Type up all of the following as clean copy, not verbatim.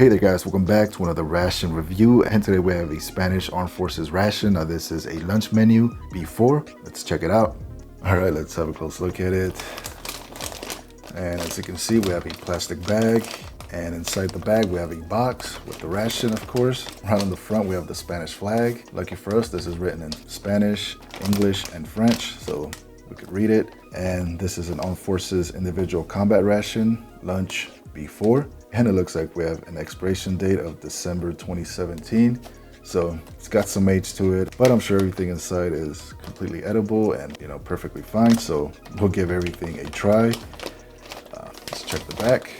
Hey there guys, welcome back to another ration review, and today we have a Spanish Armed Forces ration. Now this is a lunch menu before. Let's check it out. All right, let's have a close look at it. And as you can see, we have a plastic bag, and inside the bag we have a box with the ration, of course. Right on the front we have the Spanish flag. Lucky for us, this is written in Spanish, English, and French, so we could read it. And this is an Armed Forces individual combat ration, lunch before. And it looks like we have an expiration date of December 2017. So it's got some age to it, but I'm sure everything inside is completely edible and, you know, perfectly fine. So we'll give everything a try. Let's check the back.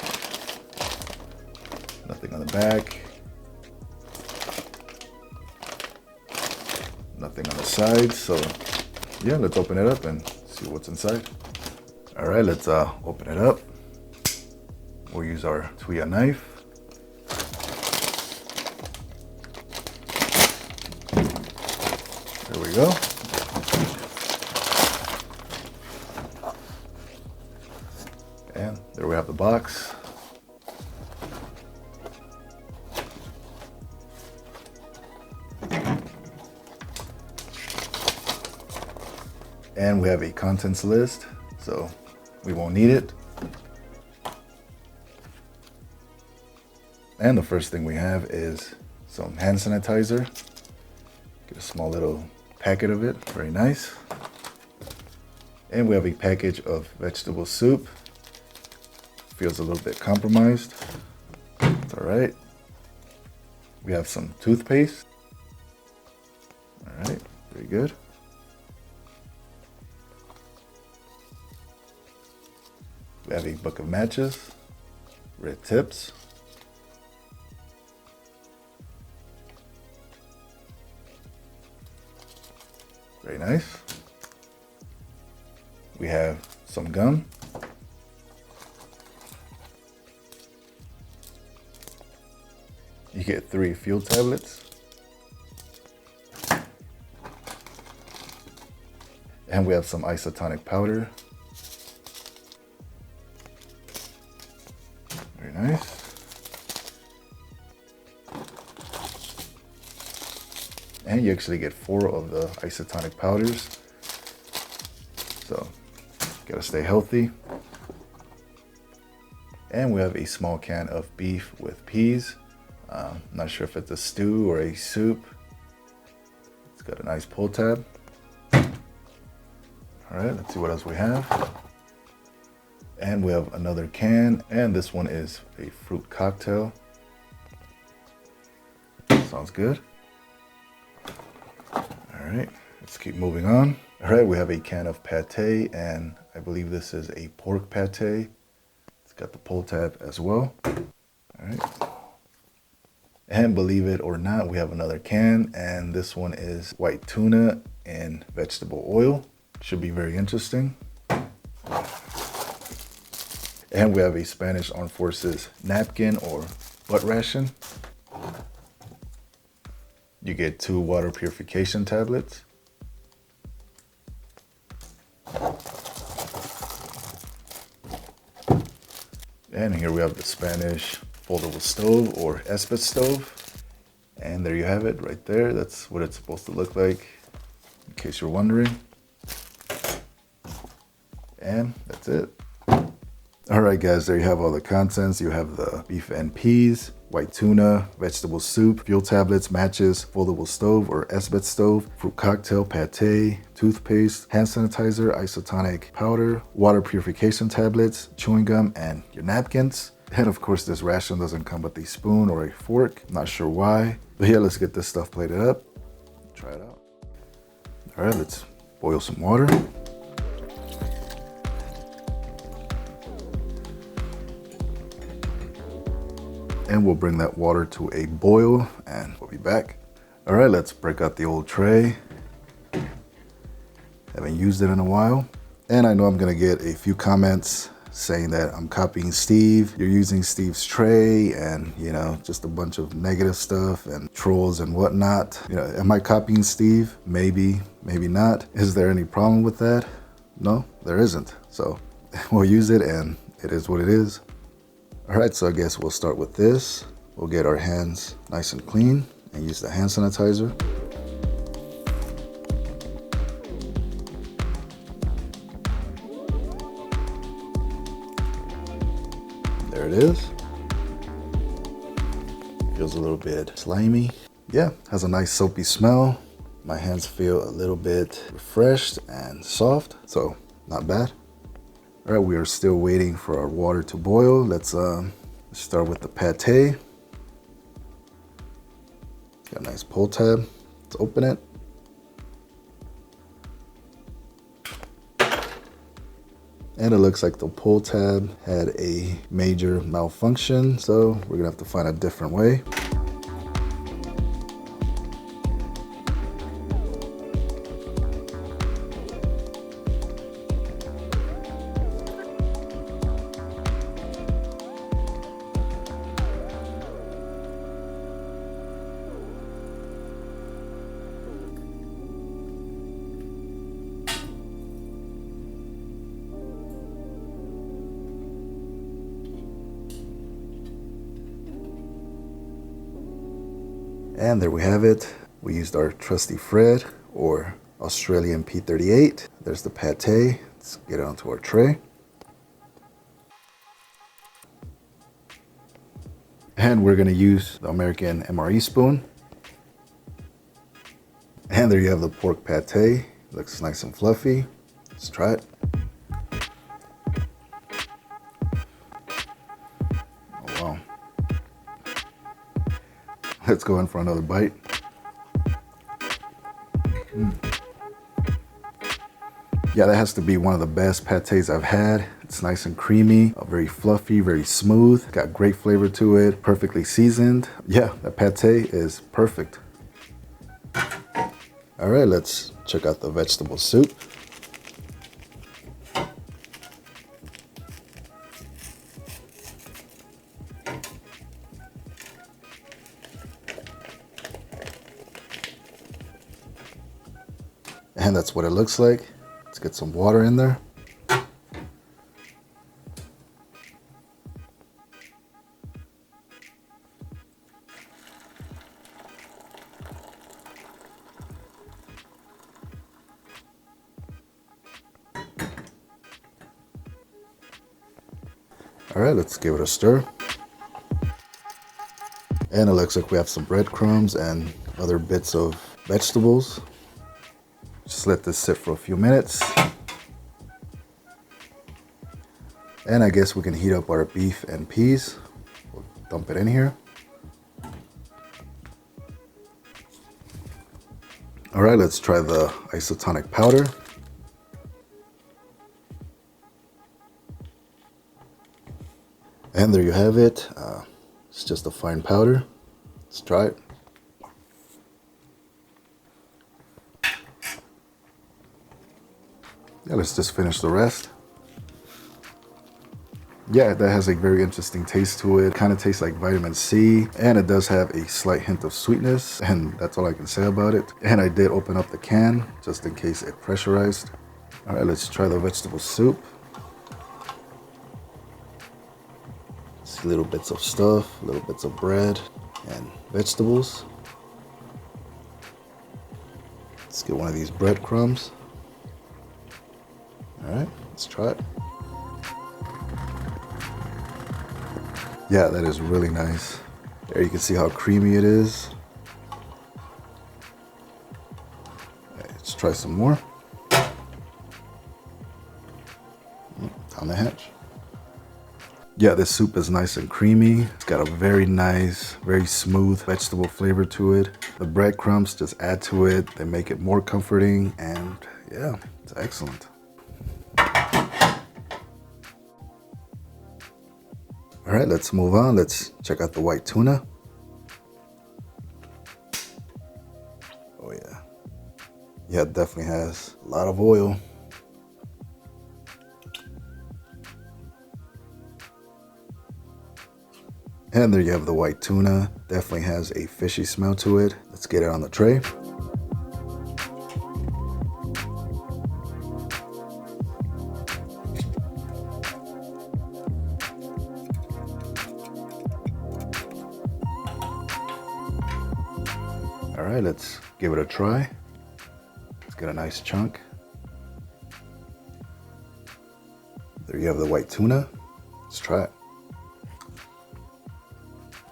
Nothing on the back. Nothing on the side. So yeah, let's open it up and see what's inside. All right, let's open it up. We'll use our Tuna knife. There we go. And there we have the box. And we have a contents list, so we won't need it. And the first thing we have is some hand sanitizer. Get a small little packet of it, very nice. And we have a package of vegetable soup. Feels a little bit compromised. It's all right. We have some toothpaste. All right, very good. We have a book of matches, red tips. Very nice. We have some gum. You get 3 fuel tablets. And we have some isotonic powder. Very nice. And you actually get 4 of the isotonic powders. So, gotta stay healthy. And we have a small can of beef with peas. Not sure if it's a stew or a soup. It's got a nice pull tab. All right, let's see what else we have. And we have another can, and this one is a fruit cocktail. Sounds good. All right, let's keep moving on. All right, we have a can of pate, and I believe this is a pork pate. It's got the pull tab as well. All right. And believe it or not, we have another can, and this one is white tuna and vegetable oil. Should be very interesting. And we have a Spanish Armed Forces napkin or butt ration. You get 2 water purification tablets. And here we have the Spanish foldable stove or Espet stove. And there you have it right there. That's what it's supposed to look like, in case you're wondering. And that's it. All right, guys, there you have all the contents. You have the beef and peas, white tuna, vegetable soup, fuel tablets, matches, foldable stove or Espet stove, fruit cocktail, pate, toothpaste, hand sanitizer, isotonic powder, water purification tablets, chewing gum, and your napkins. And of course, this ration doesn't come with a spoon or a fork. I'm not sure why. But yeah, let's get this stuff plated up. Try it out. All right, let's boil some water. And we'll bring that water to a boil and we'll be back. All right, let's break out the old tray. Haven't used it in a while. And I know I'm gonna get a few comments saying that I'm copying Steve. You're using Steve's tray and, you know, just a bunch of negative stuff and trolls and whatnot. You know, am I copying Steve? Maybe, maybe not. Is there any problem with that? No, there isn't. So we'll use it and it is what it is. All right, so I guess we'll start with this. We'll get our hands nice and clean and use the hand sanitizer. There it is. Feels a little bit slimy. Yeah, has a nice soapy smell. My hands feel a little bit refreshed and soft, so not bad. All right, we are still waiting for our water to boil. Let's start with the pate. Got a nice pull tab. Let's open it. And it looks like the pull tab had a major malfunction, so we're gonna have to find a different way. And there we have it. We used our trusty Fred or Australian P38. There's the pate. Let's get it onto our tray. And we're gonna use the American MRE spoon. And there you have the pork pate. Looks nice and fluffy. Let's try it. Oh wow. Let's go in for another bite. Yeah, that has to be one of the best pates I've had. It's nice and creamy, very fluffy, very smooth. Got great flavor to it, perfectly seasoned. Yeah, that pate is perfect. All right, let's check out the vegetable soup. And that's what it looks like. Let's get some water in there. All right, let's give it a stir. And it looks like we have some breadcrumbs and other bits of vegetables. Just let this sit for a few minutes. And I guess we can heat up our beef and peas. We'll dump it in here. All right, let's try the isotonic powder. And there you have it. It's just a fine powder. Let's try it. Yeah, let's just finish the rest. Yeah, that has a very interesting taste to it. Kind of tastes like vitamin C, and it does have a slight hint of sweetness, and that's all I can say about it. And I did open up the can just in case it pressurized. All right, let's try the vegetable soup. See little bits of stuff, little bits of bread and vegetables. Let's get one of these breadcrumbs. All right, let's try it. Yeah, that is really nice. There you can see how creamy it is. All right, let's try some more. Down the hatch. Yeah, this soup is nice and creamy. It's got a very nice, very smooth vegetable flavor to it. The breadcrumbs just add to it. They make it more comforting, and yeah, it's excellent. All right, let's move on. Let's check out the white tuna. Oh yeah. Yeah, it definitely has a lot of oil. And there you have the white tuna. Definitely has a fishy smell to it. Let's get it on the tray. right, let's give it a try. Let's get a nice chunk. There you have the white tuna. Let's try it.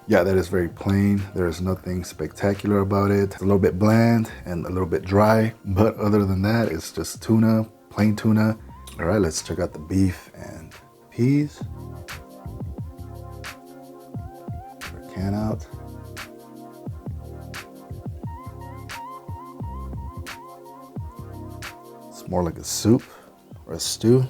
Yeah, that is very plain. There is nothing spectacular about it. It's a little bit bland and a little bit dry, but other than that, it's just tuna, plain tuna. All right, let's check out the beef and peas. Can out. It's more like a soup or a stew.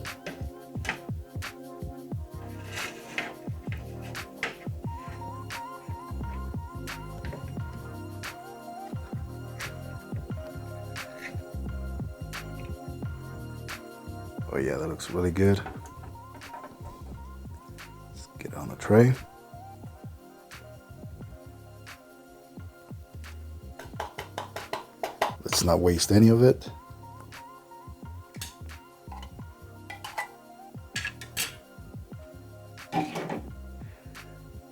Oh yeah, that looks really good. Let's get it on the tray. Let's not waste any of it.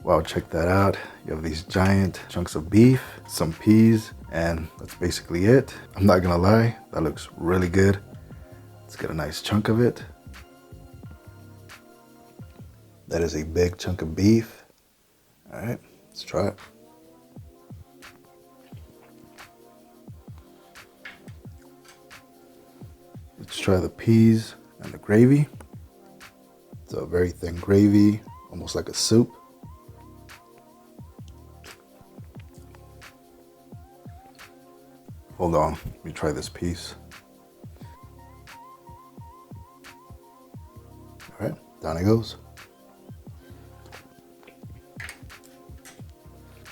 Wow, check that out. You have these giant chunks of beef, some peas, and that's basically it. I'm not gonna lie, that looks really good. Let's get a nice chunk of it. That is a big chunk of beef. All right, let's try it. Let's try the peas and the gravy. It's a very thin gravy, almost like a soup. Hold on, let me try this piece. All right, down it goes.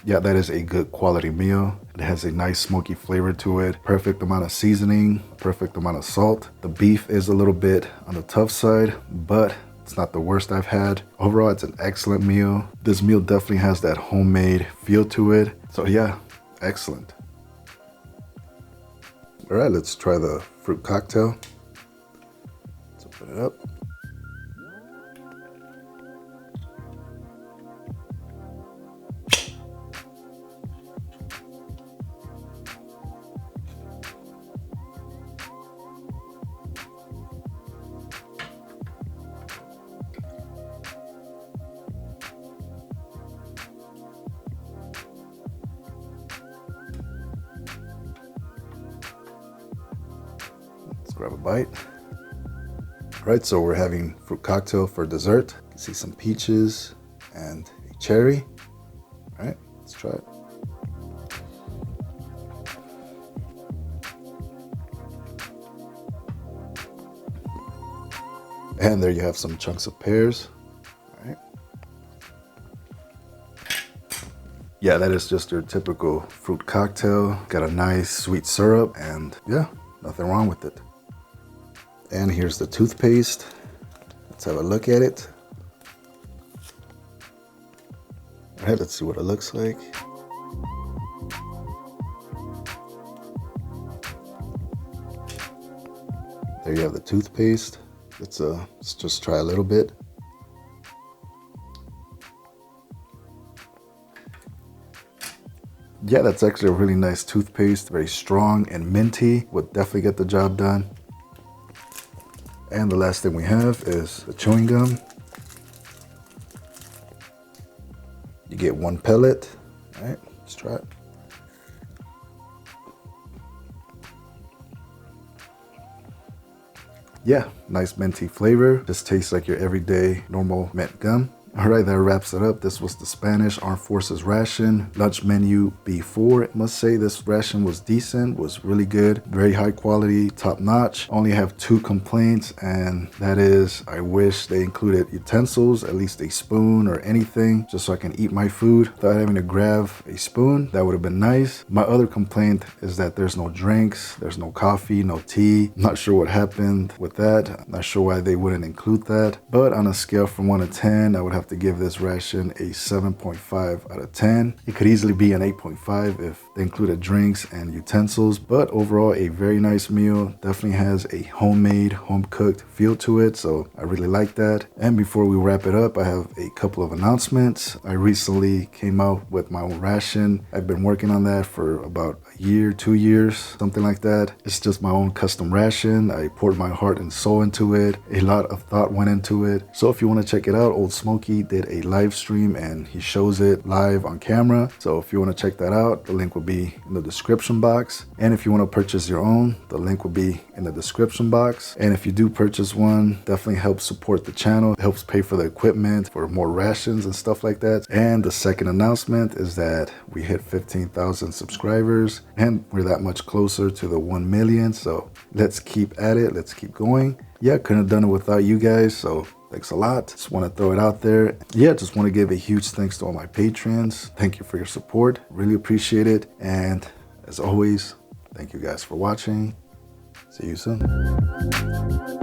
Yeah, that is a good quality meal. It has a nice smoky flavor to it. Perfect amount of seasoning, perfect amount of salt. The beef is a little bit on the tough side, but it's not the worst I've had. Overall, it's an excellent meal. This meal definitely has that homemade feel to it. So yeah, excellent. All right, let's try the fruit cocktail. Let's open it up. Grab a bite. All right, so we're having fruit cocktail for dessert. You can see some peaches and a cherry. All right, let's try it. And there you have some chunks of pears. All right. Yeah, that is just your typical fruit cocktail. Got a nice sweet syrup and yeah, nothing wrong with it. And here's the toothpaste. Let's have a look at it. All right, let's see what it looks like. There you have the toothpaste. Let's just try a little bit. Yeah, that's actually a really nice toothpaste. Very strong and minty. Would definitely get the job done. And the last thing we have is the chewing gum. You get one pellet. All right, let's try it. Yeah, nice minty flavor. Just tastes like your everyday normal mint gum. All right, that wraps it up. This was the Spanish Armed Forces ration lunch menu B4. I must say this ration was decent, was really good, very high quality, top notch. Only have 2 complaints, and that is I wish they included utensils, at least a spoon or anything, just so I can eat my food without having to grab a spoon. That would have been nice. My other complaint is that there's no drinks, there's no coffee, no tea. I'm not sure what happened with that. I'm not sure why they wouldn't include that, but on a scale from 1 to 10, I would have to give this ration a 7.5 out of 10. It could easily be an 8.5 if they included drinks and utensils, but overall a very nice meal. Definitely has a homemade, home-cooked feel to it, so I really like that. And before we wrap it up, I have a couple of announcements. I recently came out with my own ration. I've been working on that for about a year, 2 years, something like that. It's just my own custom ration. I poured my heart and soul into it. A lot of thought went into it. So if you want to check it out, Old Smokey did a live stream and he shows it live on camera. So if you want to check that out, the link will be in the description box. And if you want to purchase your own, the link will be in the description box. And if you do purchase one, definitely helps support the channel. It helps pay for the equipment, for more rations and stuff like that. And the second announcement is that we hit 15,000 subscribers and we're that much closer to the 1 million. So let's keep at it. Let's keep going. Yeah, couldn't have done it without you guys. So thanks a lot. Just want to throw it out there. Yeah, just want to give a huge thanks to all my patrons. Thank you for your support. Really appreciate it. And as always, thank you guys for watching. See you soon.